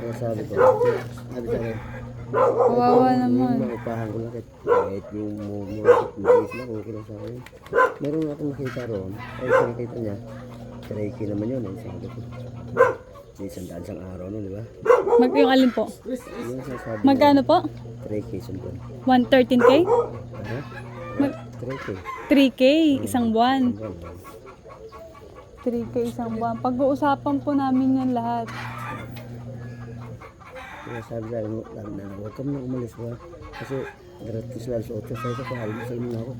Kaya sabi ko, sabi sa akin, Kawawa yung naman. maupahan ko lang kahit yung maliit lang, okay lang sa akin. Meron akong nakita roon, ay sa nakita niya, 3K naman yun, ay sabi ko. Di sandaan sang araw nun, di ba? Yung alin po? Yung sasabi Magkano po? 3K sandaan. 113K? Ano? Mag- 3K. 3K isang buwan. Sandaan. 3K isang buwan. Pag-uusapan po namin yan lahat. Kaya sabi sa akin, huwag ka na umalis ba? Kasi gratis lang sa 8, sabi ko, pahal mo sa inyo na ako.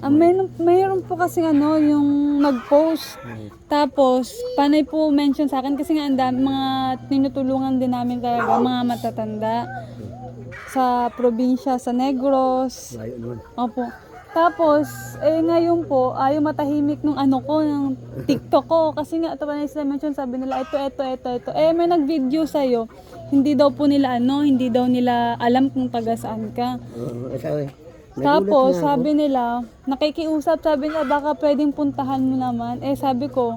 Mayroon po kasi yung nag-post. Tapos, panay po mention sa akin kasi nga ang dami, mga tinutulungan din namin talaga, mga matatanda. Sa probinsya, sa Negros. Layo naman. Opo. Tapos, ngayon po, ayaw matahimik nung ng TikTok ko. Kasi nga, ito pa na sila mention, sabi nila, ito. May nag-video sa'yo. Hindi daw po nila hindi daw nila alam kung taga saan ka. Sabi, Tapos, sabi nila, nakikiusap, sabi nila, baka pwedeng puntahan mo naman. Sabi ko,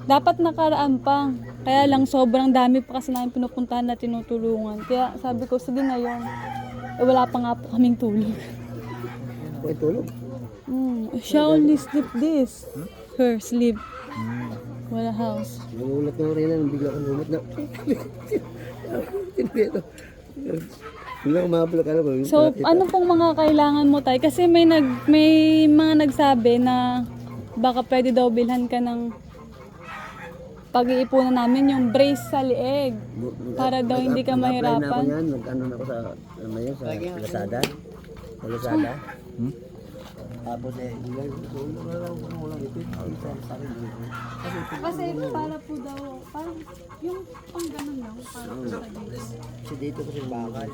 dapat nakaraan pa. Kaya lang, sobrang dami pa kasi namin pinupuntahan na tinutulungan. Kaya sabi ko, sige ngayon. Wala pa nga po kaming tulog. Huwag tulog. She only sleep this. Her sleep. Wala house. Nagulat na rin na, bigla kong lumot na. Hindi ako mahabla ka na ba? So, ano pong mga kailangan mo tayo? Kasi may mga nagsabi na baka pwede daw bilhan ka ng pag-iipunan namin yung brace sa lieg. Para daw hindi ka mahirapan. Nag-apply na ako yan, nag-ano na ako sa, sa Lazada. Sa Lazada. Tapos wala ito. Kasi para po daw, parang yung pang ganun lang, para po sa dito. Kasi dito kasi bakal.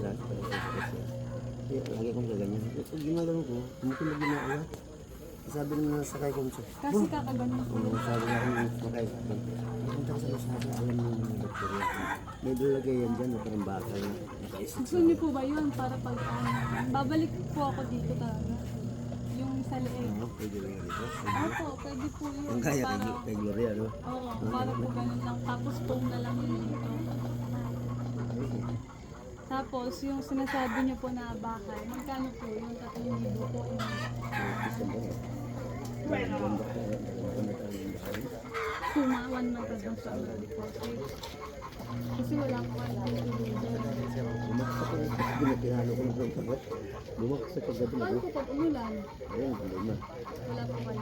Lagi kong gaganyan. Pag ginagano ko, tumutunog din ako. Sabi naman na sakay ko siya. Kasi kakaganon po. Sabi nga kung sakay ko. Punta ka sa Lazada, alam mo yung doktor yan. May dalagay yan dyan, parang bakal na nakaisip. Gusto niyo po ba yun? Para pag babalik po ako dito talaga. Yung sa lieg. Pwede rin yan dito. Opo, pwede po yun. Ang kaya Para, kay Gloria, no? oo, para po ganun lang. Tapos foam na lang yun dito. Tapos, yung sinasabi niyo po na bakal, magkano po yung 3,000 po? Suma, 1 month at sa kasi wala po kayo Pinalo ko ng pagkagat. Bumak sa paggabi na. paano po pag umulan? Ayun, problema. Wala po kayo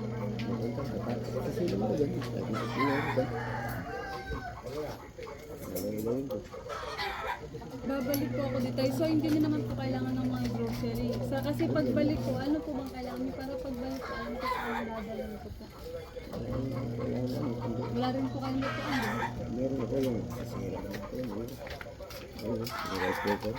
Kasi naman yan. babalik po ako dito. So, hindi niyo naman po kailangan ng mga grocery. Kasi pagbalik ko, ano po bang kailangan niyo? Para pagbalik ko, alam ko kung ano dadalhin ko po. Wala rin po kayong lutuan. Meron ako yung sasira. Ayun, rice cooker.